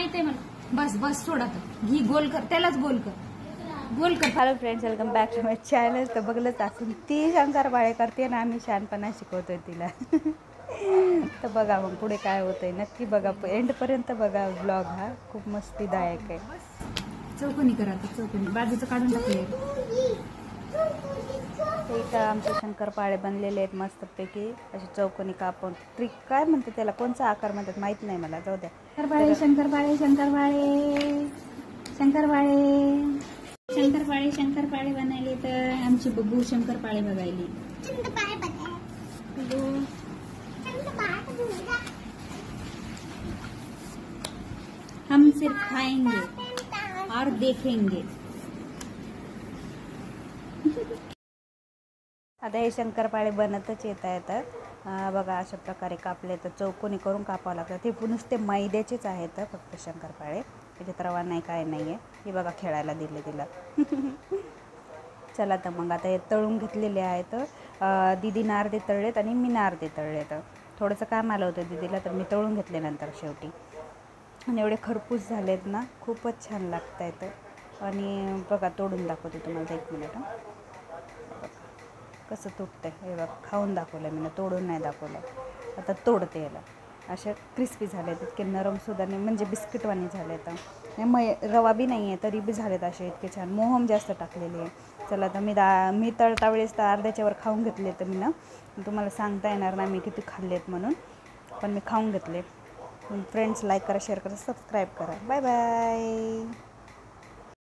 येते मला. बस बस थोडा तर घी गोल कर, त्यालाच गोल कर, गोल कर. Hello friends, welcome back to my channel. तर बघलंच असून ती शंकरपाळे करते ना, आम्ही शहाणपणा शिकवतोय तिला. तर बघा मग पुढे काय होतंय नक्की बघा, एंडपर्यंत बघा व्लॉग. हा खूप मस्तीदायक आहे. चौकोनी करा आता, चौकोनी बाजूचं काढून टाकले. इथं आमचे शंकरपाळे बनलेले आहेत मस्तपैकी, असे चौकोनी कापून. ट्रिक काय म्हणते त्याला, कोणचा आकार म्हणतात माहित नाही मला, जाऊ द्या. शंकरपाळे शंकरपाळे शंकरपाळे शंकरपाळे शंकरपाळे शंकरपाळे बनायले. तर आमची बघू शंकरपाळे बघायली. हम सिर्फ खाएंगे और देखेंगे. आता हे शंकरपाळे बनतच येतात. बघा अशा प्रकारे कापले तर चौकोनी करून कापावं लागतं. ते नुसते मैद्याचेच आहेत फक्त शंकरपाळे, त्याच्यात रवा नाही, काय नाही आहे. हे बघा खेळायला दिले तिला. चला तर मग आता हे तळून घेतलेले आहेत. दीदीनं अर्धे तळलेत आणि मी अर्धे तळलेत. थोडंसं काम आलं होतं दीदीला, तर मी तळून घेतले नंतर शेवटी. आणि एवढे खरपूस झालेत ना, खूपच छान लागत आहेत. आणि बघा तोडून दाखवते तुम्हाला, एक मिनिट. कसं तुटतं हे बघ, खाऊन दाखवलं मी ना, तोडून नाही दाखवलं. आता तोडते याला. असे क्रिस्पी झाले आहेत, इतके नरमसुद्धा नाही, म्हणजे बिस्किटवाणी झाले आहेत. रवा बी नाही आहे तरी बी झालेत असे इतके छान. मोहम जास्त टाकलेली आहे. चला तर मी तळता वेळेस तर अर्ध्याच्यावर खाऊन घेतले. तर मी ना तुम्हाला सांगता येणार नाही मी किती खाल्लेत म्हणून, पण मी खाऊन घेतले. फ्रेंड्स, लाईक करा, शेअर करा, सबस्क्राईब करा. Bye bye.